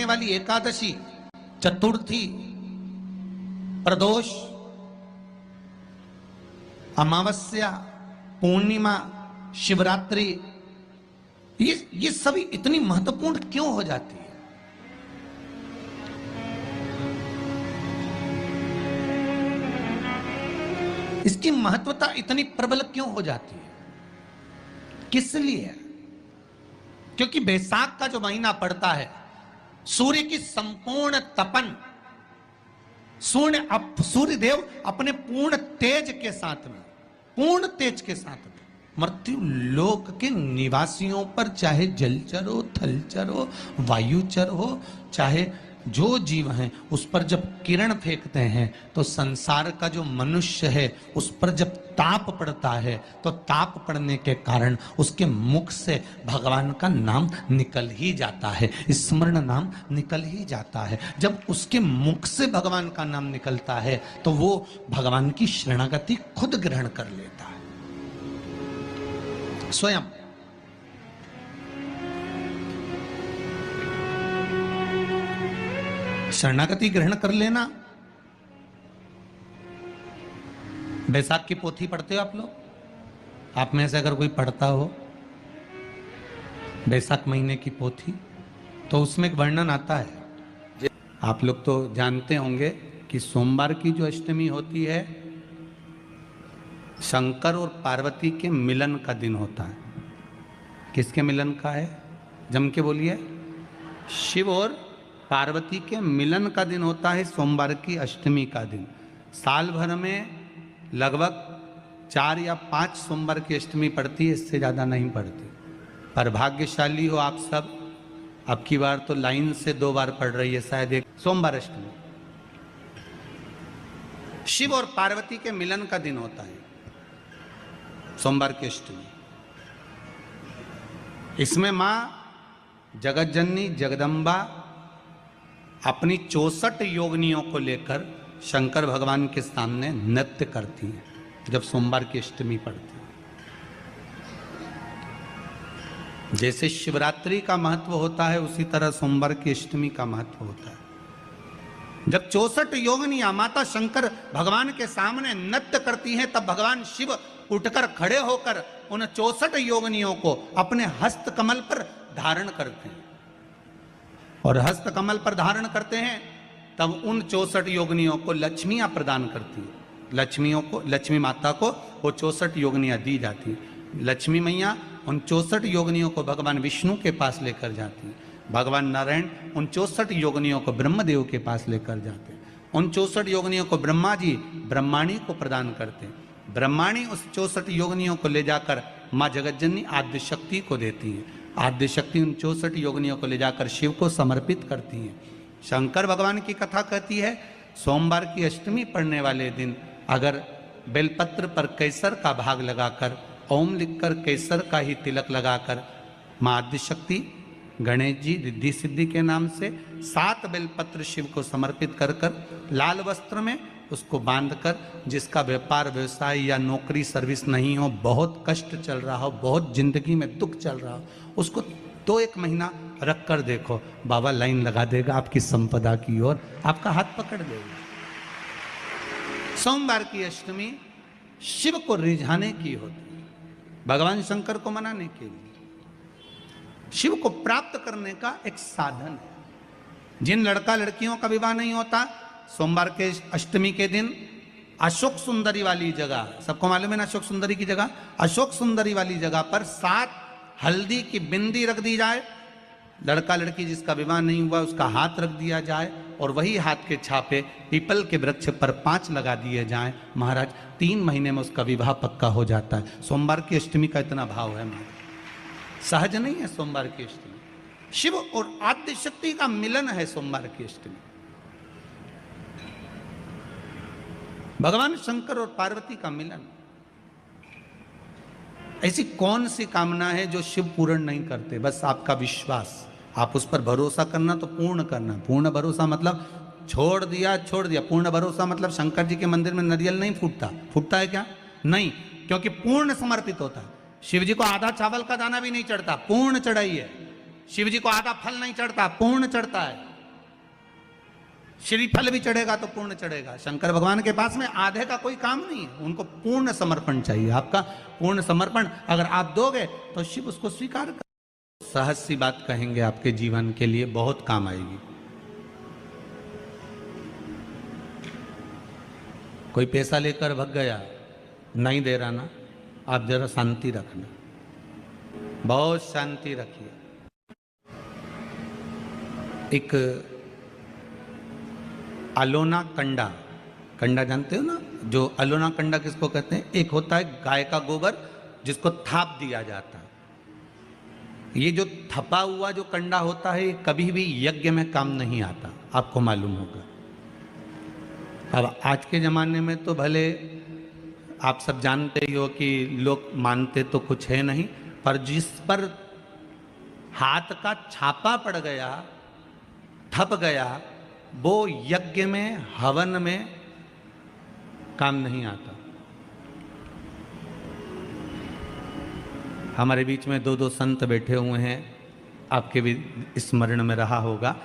आने वाली एकादशी, चतुर्थी, प्रदोष, अमावस्या, पूर्णिमा, शिवरात्रि, ये सभी इतनी महत्वपूर्ण क्यों हो जाती है? इसकी महत्वता इतनी प्रबल क्यों हो जाती है? किस लिए? क्योंकि बैसाख का जो महीना पड़ता है, सूर्य की संपूर्ण तपन, सूर्य देव अपने पूर्ण तेज के साथ में, पूर्ण तेज के साथ में मृत्यु लोक के निवासियों पर, चाहे जलचर हो, थलचर हो, वायुचर हो, चाहे जो जीव हैं, उस पर जब किरण फेंकते हैं तो संसार का जो मनुष्य है उस पर जब ताप पड़ता है तो ताप पड़ने के कारण उसके मुख से भगवान का नाम निकल ही जाता है, स्मरण नाम निकल ही जाता है। जब उसके मुख से भगवान का नाम निकलता है तो वो भगवान की शरणागति खुद ग्रहण कर लेता है स्वयं। शरणागति ग्रहण कर लेना। बैसाख की पोथी पढ़ते हो आप लोग? आप में से अगर कोई पढ़ता हो बैसाख महीने की पोथी, तो उसमें एक वर्णन आता है। आप लोग तो जानते होंगे कि सोमवार की जो अष्टमी होती है, शंकर और पार्वती के मिलन का दिन होता है। किसके मिलन का है? जम के बोलिए। शिव और पार्वती के मिलन का दिन होता है सोमवार की अष्टमी का दिन। साल भर में लगभग 4 या 5 सोमवार की अष्टमी पड़ती है, इससे ज़्यादा नहीं पड़ती। पर भाग्यशाली हो आप सब, अब की बार तो लाइन से 2 बार पड़ रही है शायद एक सोमवार अष्टमी। शिव और पार्वती के मिलन का दिन होता है सोमवार की अष्टमी। इसमें मां जगत जननी जगदम्बा अपनी 64 योगिनियों को लेकर शंकर भगवान के सामने नृत्य करती हैं जब सोमवार की अष्टमी पड़ती है। जैसे शिवरात्रि का महत्व होता है उसी तरह सोमवार की अष्टमी का महत्व होता है। जब 64 योगिनियां माता शंकर भगवान के सामने नृत्य करती हैं तब भगवान शिव उठकर खड़े होकर उन 64 योगिनियों को अपने हस्त कमल पर धारण करते हैं, और हस्त कमल पर धारण करते हैं तब उन 64 योगिनियों को लक्ष्मियां प्रदान करती है। लक्ष्मी माता को वो 64 योगिनियां दी जाती है। लक्ष्मी मैया उन 64 योगिनियों को भगवान विष्णु के पास लेकर जाती है। भगवान नारायण उन 64 योगिनियों को ब्रह्मदेव के पास लेकर जाते हैं। उन 64 योगिनियों को ब्रह्मा जी ब्रह्माणी को प्रदान करते हैं। ब्रह्माणी उस 64 योगिनियों को ले जाकर माँ जगतजननी आद्य शक्ति को देती है। आद्य शक्ति उन 64 योगिनियों को ले जाकर शिव को समर्पित करती है। शंकर भगवान की कथा कहती है, सोमवार की अष्टमी पढ़ने वाले दिन अगर बेलपत्र पर केसर का भाग लगाकर, ओम लिखकर केसर का ही तिलक लगाकर माँ आद्य शक्ति गणेश जी रिद्धि सिद्धि के नाम से 7 बेलपत्र शिव को समर्पित कर लाल वस्त्र में उसको बांधकर, जिसका व्यापार व्यवसाय या नौकरी सर्विस नहीं हो, बहुत कष्ट चल रहा हो, बहुत जिंदगी में दुख चल रहा हो, उसको 2-1 महीना रख कर देखो, बाबा लाइन लगा देगा आपकी संपदा की ओर, आपका हाथ पकड़ देगा। सोमवार की अष्टमी शिव को रिझाने की होती है, भगवान शंकर को मनाने के लिए, शिव को प्राप्त करने का एक साधन है। जिन लड़का लड़कियों का विवाह नहीं होता, सोमवार के अष्टमी के दिन अशोक सुंदरी वाली जगह, सबको मालूम है ना अशोक सुंदरी की जगह, अशोक सुंदरी वाली जगह पर 7 हल्दी की बिंदी रख दी जाए। लड़का लड़की जिसका विवाह नहीं हुआ उसका हाथ रख दिया जाए, और वही हाथ के छापे पीपल के वृक्ष पर 5 लगा दिए जाएं। महाराज 3 महीने में उसका विवाह पक्का हो जाता है। सोमवार की अष्टमी का इतना भाव है महाराज, सहज नहीं है सोमवार की अष्टमी। शिव और आद्य शक्ति का मिलन है सोमवार की अष्टमी। भगवान शंकर और पार्वती का मिलन। ऐसी कौन सी कामना है जो शिव पूर्ण नहीं करते? बस आपका विश्वास, आप उस पर भरोसा करना तो पूर्ण करना। पूर्ण भरोसा मतलब छोड़ दिया। पूर्ण भरोसा मतलब शंकर जी के मंदिर में नारियल नहीं फूटता है क्या? नहीं, क्योंकि पूर्ण समर्पित होता है। शिव जी को आधा चावल का दाना भी नहीं चढ़ता, पूर्ण चढ़ाई है। शिव जी को आधा फल नहीं चढ़ता, पूर्ण चढ़ता है। श्रीफल भी चढ़ेगा तो पूर्ण चढ़ेगा। शंकर भगवान के पास में आधे का कोई काम नहीं है, उनको पूर्ण समर्पण चाहिए। आपका पूर्ण समर्पण अगर आप दोगे तो शिव उसको स्वीकार कर। सहज सी बात कहेंगे, आपके जीवन के लिए बहुत काम आएगी। कोई पैसा लेकर भग गया, नहीं दे रहा ना, आप जरा शांति रखना, बहुत शांति रखिए। एक अलोना कंडा, कंडा जानते हो ना, जो अलोना कंडा किसको कहते हैं? एक होता है गाय का गोबर जिसको थाप दिया जाता है। ये जो थपा हुआ जो कंडा होता है, ये कभी भी यज्ञ में काम नहीं आता, आपको मालूम होगा। अब आज के ज़माने में तो भले आप सब जानते ही हो कि लोग मानते तो कुछ है नहीं, पर जिस पर हाथ का छापा पड़ गया, थप गया, वो यज्ञ में, हवन में काम नहीं आता। हमारे बीच में दो संत बैठे हुए हैं, आपके भी स्मरण में रहा होगा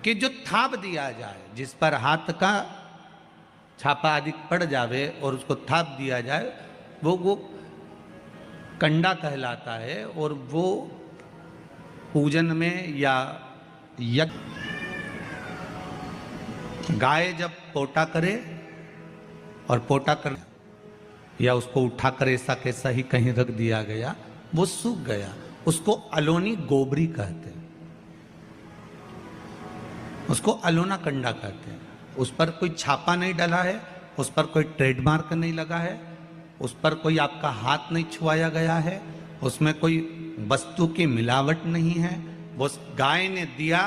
कि जो थाप दिया जाए, जिस पर हाथ का छापा अधिक पड़ जावे और उसको थाप दिया जाए, वो कंडा कहलाता है। और वो पूजन में या यज्ञ, गाय जब पोटा करे और पोटा कर या उसको उठाकर ऐसा कैसा ही कहीं रख दिया गया, वो सूख गया, उसको अलोनी गोबरी कहते हैं, उसको अलोना कंडा कहते हैं। उस पर कोई छापा नहीं डला है, उस पर कोई ट्रेडमार्क नहीं लगा है, उस पर कोई आपका हाथ नहीं छुआया गया है, उसमें कोई वस्तु की मिलावट नहीं है, वो गाय ने दिया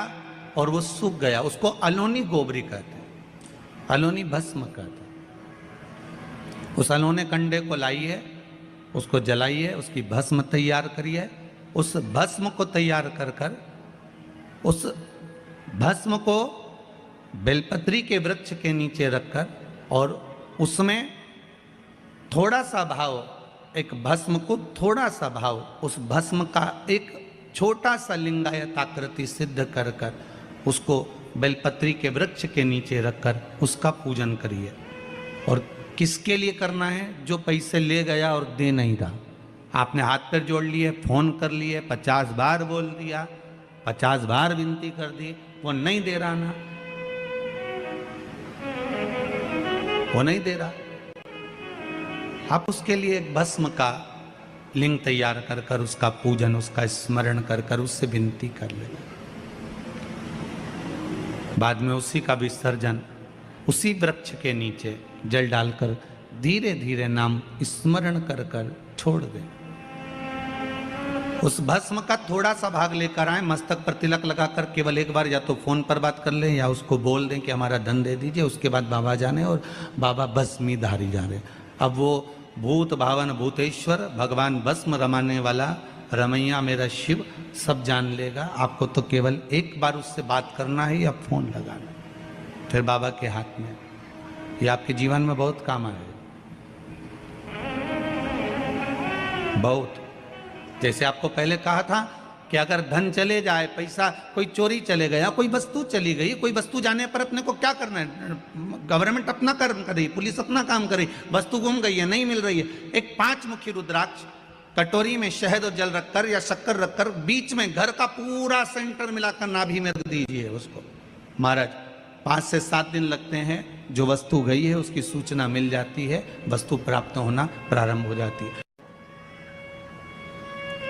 और वो सूख गया, उसको अलोनी गोबरी कहते हैं, अलोनी भस्म कहते हैं। उस अलोने कंडे को लाइए, उसको जलाइए, उसकी भस्म तैयार करिए। उस भस्म को तैयार कर कर उस भस्म को बेलपत्री के वृक्ष के नीचे रखकर और उसमें थोड़ा सा भाव, एक भस्म को थोड़ा सा भाव, उस भस्म का एक छोटा सा लिंगायत आकृति सिद्ध कर कर उसको बेलपत्री के वृक्ष के नीचे रखकर उसका पूजन करिए। और किसके लिए करना है? जो पैसे ले गया और दे नहीं रहा। आपने हाथ पैर जोड़ लिए, फोन कर लिए, 50 बार बोल दिया, 50 बार विनती कर दी, वो नहीं दे रहा ना, वो नहीं दे रहा। आप उसके लिए एक भस्म का लिंग तैयार कर कर उसका पूजन, उसका स्मरण कर कर उससे विनती कर ले। बाद में उसी का विसर्जन उसी वृक्ष के नीचे जल डालकर धीरे धीरे नाम स्मरण कर कर छोड़ दे। उस भस्म का थोड़ा सा भाग लेकर आए, मस्तक पर तिलक लगाकर केवल एक बार या तो फोन पर बात कर लें या उसको बोल दें कि हमारा धन दे दीजिए। उसके बाद बाबा जाने और बाबा भस्मी धारी जा रहे। अब वो भूत भावन भूतेश्वर भगवान भस्म रमाने वाला रमैया मेरा शिव सब जान लेगा। आपको तो केवल एक बार उससे बात करना है या फोन लगाना, फिर बाबा के हाथ में। ये आपके जीवन में बहुत काम आए, बहुत। जैसे आपको पहले कहा था कि अगर धन चले जाए, पैसा कोई चोरी चले गया, कोई वस्तु चली गई, कोई वस्तु जाने पर अपने को क्या करना है? गवर्नमेंट अपना कर्म कर रही, पुलिस अपना काम कर रही, वस्तु गुम गई है, नहीं मिल रही है। एक 5 मुखी रुद्राक्ष कटोरी में शहद और जल रखकर या शक्कर रखकर बीच में घर का पूरा सेंटर मिलाकर नाभि में रख दीजिए उसको। महाराज 5 से 7 दिन लगते हैं, जो वस्तु गई है उसकी सूचना मिल जाती है, वस्तु प्राप्त होना प्रारंभ हो जाती है।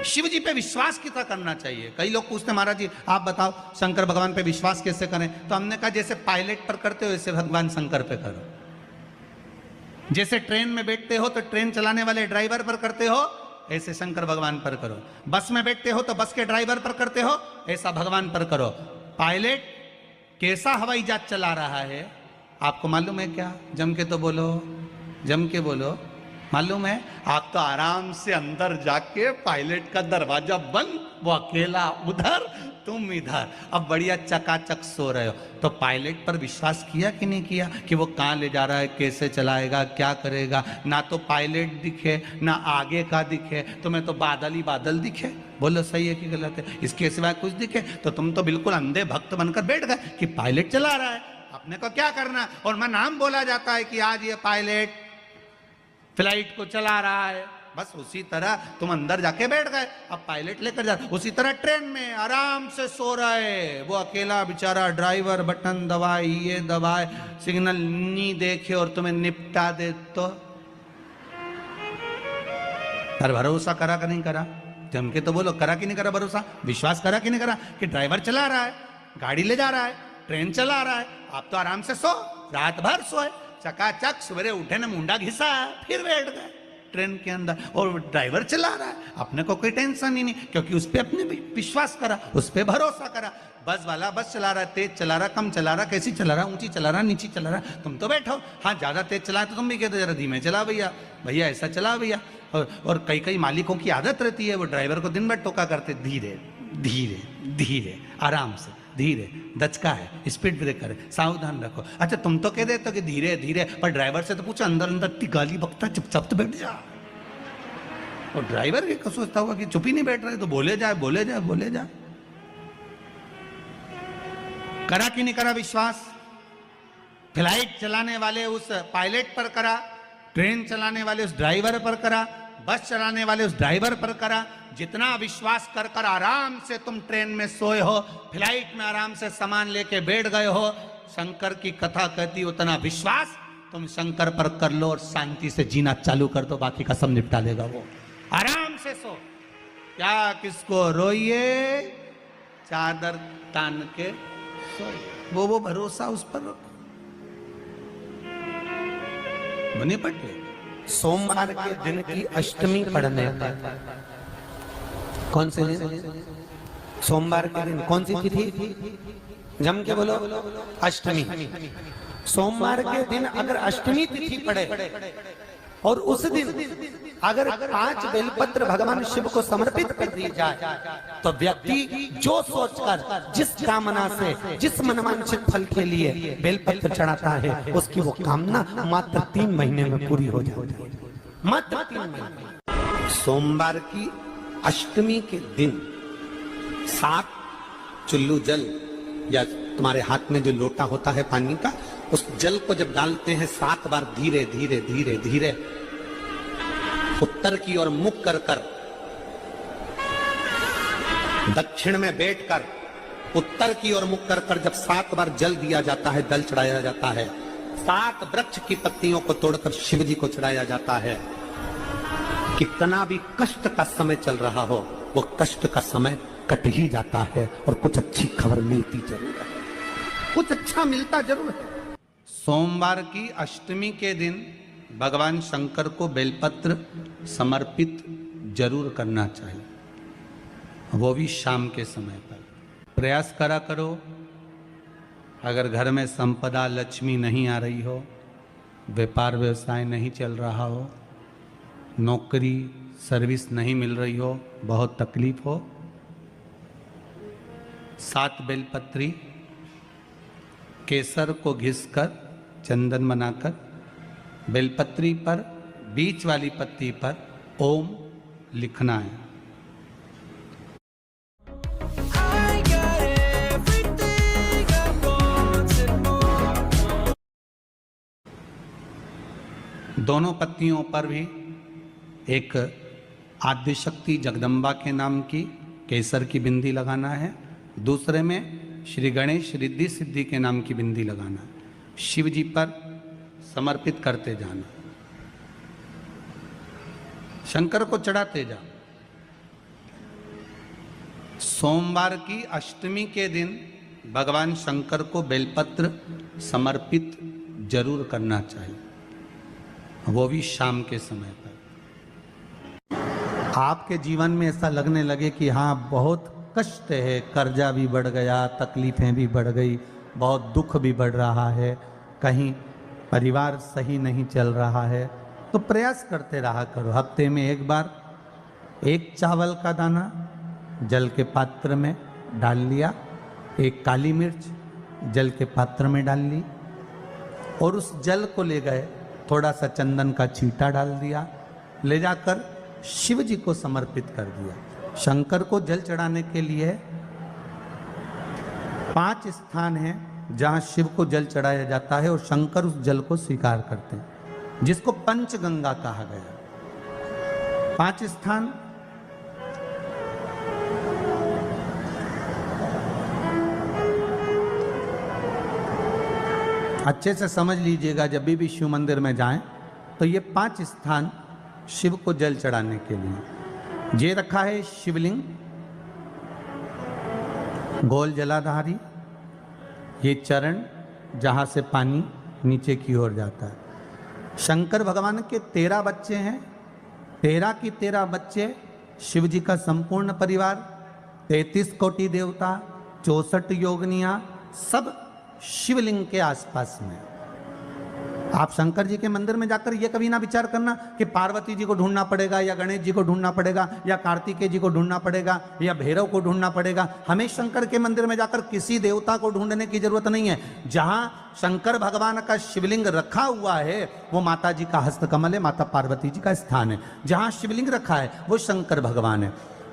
शिव जी पे विश्वास कितना करना चाहिए? कई लोग पूछते महाराज जी आप बताओ शंकर भगवान पे विश्वास कैसे करें? तो हमने कहा जैसे पायलट पर करते हो वैसे भगवान शंकर पे करो। जैसे ट्रेन में बैठते हो तो ट्रेन चलाने वाले ड्राइवर पर करते हो, ऐसे शंकर भगवान पर करो। बस में बैठते हो तो बस के ड्राइवर पर करते हो, ऐसा भगवान पर करो। पायलट कैसा हवाई जहाज चला रहा है आपको मालूम है क्या? जम के तो बोलो, जम के बोलो। मालूम है? आप तो आराम से अंदर जाके पायलट का दरवाजा बंद, वो अकेला उधर, तुम इधर, अब बढ़िया चकाचक सो रहे हो। तो पायलट पर विश्वास किया कि नहीं किया कि वो कहाँ ले जा रहा है, कैसे चलाएगा, क्या करेगा? ना तो पायलट दिखे ना आगे का दिखे, तुम्हें तो बादल ही बादल दिखे। बोलो सही है कि गलत है? इसके सिवाय कुछ दिखे तो तुम तो बिल्कुल अंधे भक्त बनकर बैठ गए कि पायलट चला रहा है। अब अपने को क्या करना। और मैं नाम बोला जाता है कि आज ये पायलट फ्लाइट को चला रहा है, बस उसी तरह तुम अंदर जाके बैठ गए, अब पायलट लेकर जा। उसी तरह ट्रेन में आराम से सो रहे, वो अकेला बेचारा ड्राइवर बटन दबाए, ये दबाए, सिग्नल नहीं देखे और तुम्हें निपटा दे तो पर भरोसा करा कि नहीं करा? जम के तो बोलो, करा कि नहीं करा भरोसा? विश्वास करा कि नहीं करा कि ड्राइवर चला रहा है, गाड़ी ले जा रहा है, ट्रेन चला रहा है, आप तो आराम से सो, रात भर सोए, चकाचक सवेरे उठे ना मुंडा घिसा फिर बैठ गए ट्रेन के अंदर, और ड्राइवर चला रहा है, अपने को कोई टेंशन ही नहीं, क्योंकि उस पर अपने विश्वास करा, उस पर भरोसा करा। बस वाला बस चला रहा है, तेज चला रहा, कम चला रहा, कैसी चला रहा, ऊंची चला रहा, नीची चला रहा, तुम तो बैठो। हाँ ज्यादा तेज चला तो तुम भी कहते जरा धीमे चला भैया, भैया ऐसा चला भैया। और कई कई मालिकों की आदत रहती है, वो ड्राइवर को दिन भर टोका करते, धीरे धीरे धीरे, आराम से, धीरे, दचका है, स्पीड ब्रेकर है, सावधान रखो। अच्छा तुम तो कह देते हो कि धीरे धीरे, पर ड्राइवर से तो पूछो, अंदर अंदर इतनी गाली बकता, चुपचाप तो बैठ जा। और ड्राइवर ये सोचता होगा कि चुप ही नहीं बैठ रहे, तो बोले जाए बोले जाए बोले जाए। करा कि नहीं करा विश्वास? फ्लाइट चलाने वाले उस पायलट पर करा, ट्रेन चलाने वाले उस ड्राइवर पर करा, बस चलाने वाले उस ड्राइवर पर करा। जितना विश्वास कर कर आराम से तुम ट्रेन में सोए हो, फ्लाइट में आराम से सामान लेके बैठ गए हो, शंकर की कथा कहती उतना विश्वास तुम शंकर पर कर लो और शांति से जीना चालू कर दो, बाकी का सब निपटा देगा वो। आराम से सो, क्या किसको रोइए, चादर तान के सोइए, वो भरोसा उस पर रखो। बने पटे सोमवार के दिन की अष्टमी पढ़ने पर, कौन से दिन? सोमवार के दिन कौन सी तिथि? जम के बोलो, अष्टमी। सोमवार के दिन अगर अष्टमी तिथि पड़े और उस दिन अगर 5 बेलपत्र भगवान शिव को समर्पित कर दी जाए, तो व्यक्ति जो सोचकर, जिस कामना से, जिस मनवांछित फल के लिए बेलपत्र चढ़ाता है, उसकी वो कामना मात्र 3 महीने में पूरी हो जाती है, मात्र 3 महीने। सोमवार की अष्टमी के दिन 7 चुल्लू जल, या तुम्हारे हाथ में जो लोटा होता है पानी का, उस जल को जब डालते हैं 7 बार धीरे धीरे धीरे धीरे उत्तर की ओर मुख कर कर, दक्षिण में बैठकर उत्तर की ओर मुख कर कर जब 7 बार जल दिया जाता है, जल चढ़ाया जाता है, 7 वृक्ष की पत्तियों को तोड़कर शिव जी को चढ़ाया जाता है। कितना भी कष्ट का समय चल रहा हो, वो कष्ट का समय कट ही जाता है और कुछ अच्छी खबर मिलती जरूर है, कुछ अच्छा मिलता जरूर है। सोमवार की अष्टमी के दिन भगवान शंकर को बेलपत्र समर्पित जरूर करना चाहिए, वो भी शाम के समय पर। प्रयास करा करो, अगर घर में संपदा लक्ष्मी नहीं आ रही हो, व्यापार व्यवसाय नहीं चल रहा हो, नौकरी सर्विस नहीं मिल रही हो, बहुत तकलीफ हो, 7 बेलपत्री केसर को घिसकर चंदन बनाकर बेलपत्री पर बीच वाली पत्ती पर ओम लिखना है। दोनों पत्तियों पर भी एक आद्यशक्ति जगदम्बा के नाम की केसर की बिंदी लगाना है, दूसरे में श्री गणेश रिद्धि सिद्धि के नाम की बिंदी लगाना है। शिव जी पर समर्पित करते जाना, शंकर को चढ़ाते जा। सोमवार की अष्टमी के दिन भगवान शंकर को बेलपत्र समर्पित जरूर करना चाहिए, वो भी शाम के समय पर। आपके जीवन में ऐसा लगने लगे कि हाँ बहुत कष्ट है, कर्जा भी बढ़ गया, तकलीफें भी बढ़ गई, बहुत दुख भी बढ़ रहा है, कहीं परिवार सही नहीं चल रहा है, तो प्रयास करते रहा करो। हफ्ते में एक बार 1 चावल का दाना जल के पात्र में डाल लिया, 1 काली मिर्च जल के पात्र में डाल ली, और उस जल को ले गए, थोड़ा सा चंदन का छींटा डाल दिया, ले जाकर शिव जी को समर्पित कर दिया। शंकर को जल चढ़ाने के लिए 5 स्थान हैं जहां शिव को जल चढ़ाया जाता है और शंकर उस जल को स्वीकार करते हैं, जिसको पंचगंगा कहा गया। 5 स्थान अच्छे से समझ लीजिएगा, जब भी शिव मंदिर में जाएं तो ये 5 स्थान शिव को जल चढ़ाने के लिए ये रखा है। शिवलिंग, गोल जलाधारी, ये चरण जहां से पानी नीचे की ओर जाता है। शंकर भगवान के 13 बच्चे हैं, 13 की 13 बच्चे, शिव जी का संपूर्ण परिवार, 33 कोटि देवता, 64 योगनियां, सब शिवलिंग के आसपास में। आप शंकर जी के मंदिर में जाकर ये कभी ना विचार करना कि पार्वती जी को ढूंढना पड़ेगा या गणेश जी को ढूंढना पड़ेगा या कार्तिकेय जी को ढूंढना पड़ेगा या भैरव को ढूंढना पड़ेगा। हमें शंकर के मंदिर में जाकर किसी देवता को ढूंढने की जरूरत नहीं है। जहां शंकर भगवान का शिवलिंग रखा हुआ है वो माता जी का हस्तकमल है, माता पार्वती जी का स्थान है। जहां शिवलिंग रखा है वो शंकर भगवान है।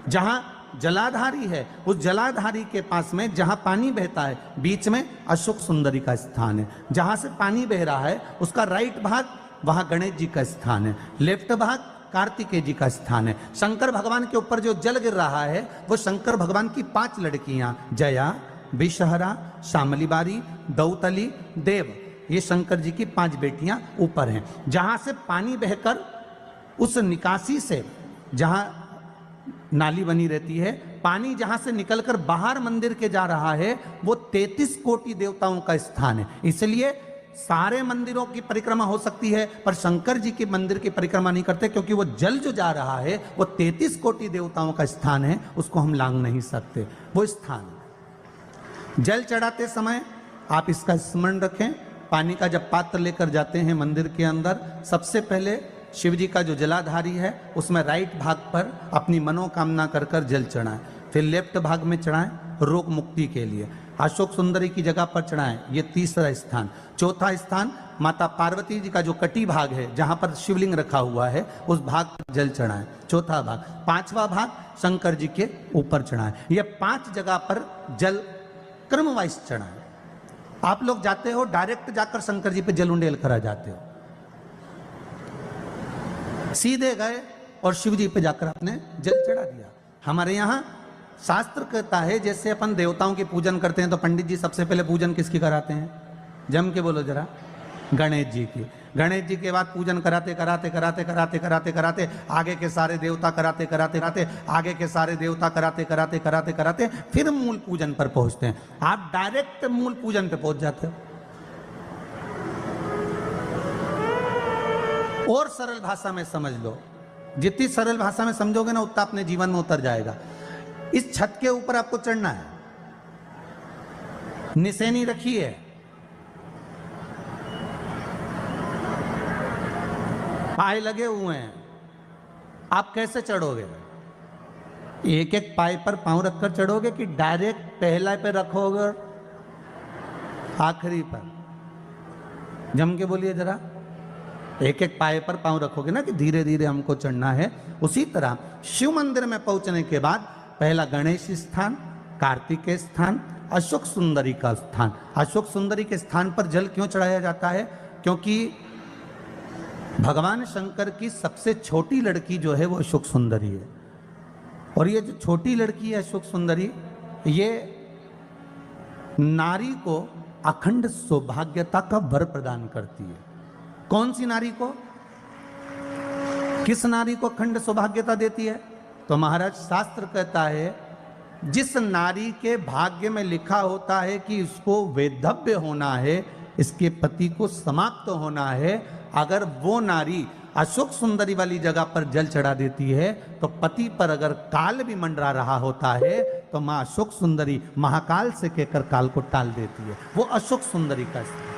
जहां जलाधारी है उस जलाधारी के पास में जहां पानी बहता है बीच में अशोक सुंदरी का स्थान है। जहां से पानी बह रहा है उसका राइट भाग वहां गणेश जी का स्थान है, लेफ्ट भाग कार्तिकेय जी का स्थान है। शंकर भगवान के ऊपर जो जल गिर रहा है वो शंकर भगवान की 5 लड़कियां जया, विषहरा, शामली बारी, दौतली, देव, ये शंकर जी की 5 बेटियां ऊपर हैं। जहां से पानी बहकर उस निकासी से, जहां नाली बनी रहती है, पानी जहां से निकलकर बाहर मंदिर के जा रहा है वो 33 कोटि देवताओं का स्थान है। इसलिए सारे मंदिरों की परिक्रमा हो सकती है पर शंकर जी के मंदिर की परिक्रमा नहीं करते, क्योंकि वो जल जो जा रहा है वो 33 कोटि देवताओं का स्थान है, उसको हम लांग नहीं सकते। वो स्थान जल चढ़ाते समय आप इसका स्मरण रखें। पानी का जब पात्र लेकर जाते हैं मंदिर के अंदर, सबसे पहले शिव जी का जो जलाधारी है उसमें राइट भाग पर अपनी मनोकामना कर कर जल चढ़ाएं, फिर लेफ्ट भाग में चढ़ाएं रोग मुक्ति के लिए। अशोक सुंदरी की जगह पर चढ़ाएं, ये 3रा स्थान। 4था स्थान माता पार्वती जी का जो कटी भाग है जहां पर शिवलिंग रखा हुआ है उस भाग पर जल चढ़ाएं, 4था भाग। 5वां भाग शंकर जी के ऊपर चढ़ाएं। ये 5 जगह पर जल क्रम वाइज चढ़ाएं। आप लोग जाते हो डायरेक्ट जाकर शंकर जी पे जल उंडेल करा जाते हो, सीधे गए और शिव जी पे जाकर आपने जल चढ़ा दिया। हमारे यहाँ शास्त्र कहता है जैसे अपन देवताओं की पूजन करते हैं तो पंडित जी सबसे पहले पूजन किसकी कराते हैं? जम के बोलो जरा, गणेश जी की। गणेश जी के बाद पूजन कराते कराते कराते कराते कराते कराते आगे के सारे देवता कराते कराते कराते आगे के सारे देवता कराते कराते कराते कराते फिर मूल पूजन पर पहुंचते हैं। आप डायरेक्ट मूल पूजन पे पहुंच जाते हो। और सरल भाषा में समझ लो, जितनी सरल भाषा में समझोगे ना उतना अपने जीवन में उतर जाएगा। इस छत के ऊपर आपको चढ़ना है, निशानी रखी है, पाए लगे हुए हैं, आप कैसे चढ़ोगे? एक एक पाए पर पांव रखकर चढ़ोगे कि डायरेक्ट पहला पे रखोगे आखिरी पर? जम के बोलिए जरा, एक एक पाए पर पांव रखोगे ना कि धीरे धीरे हमको चढ़ना है। उसी तरह शिव मंदिर में पहुंचने के बाद पहला गणेश स्थान, कार्तिकेय स्थान, अशोक सुंदरी का स्थान। अशोक सुंदरी के स्थान पर जल क्यों चढ़ाया जाता है? क्योंकि भगवान शंकर की सबसे छोटी लड़की जो है वो अशोक सुंदरी है। और ये जो छोटी लड़की है अशोक सुंदरी, ये नारी को अखंड सौभाग्यता का वर प्रदान करती है। कौन सी नारी को? किस नारी को अखंड सौभाग्यता देती है? तो महाराज शास्त्र कहता है जिस नारी के भाग्य में लिखा होता है कि इसको वैधव्य होना है, इसके पति को समाप्त होना है, अगर वो नारी अशोक सुंदरी वाली जगह पर जल चढ़ा देती है तो पति पर अगर काल भी मंडरा रहा होता है तो मां अशोक सुंदरी महाकाल से कहकर काल को टाल देती है। वो अशोक सुंदरी का स्थान।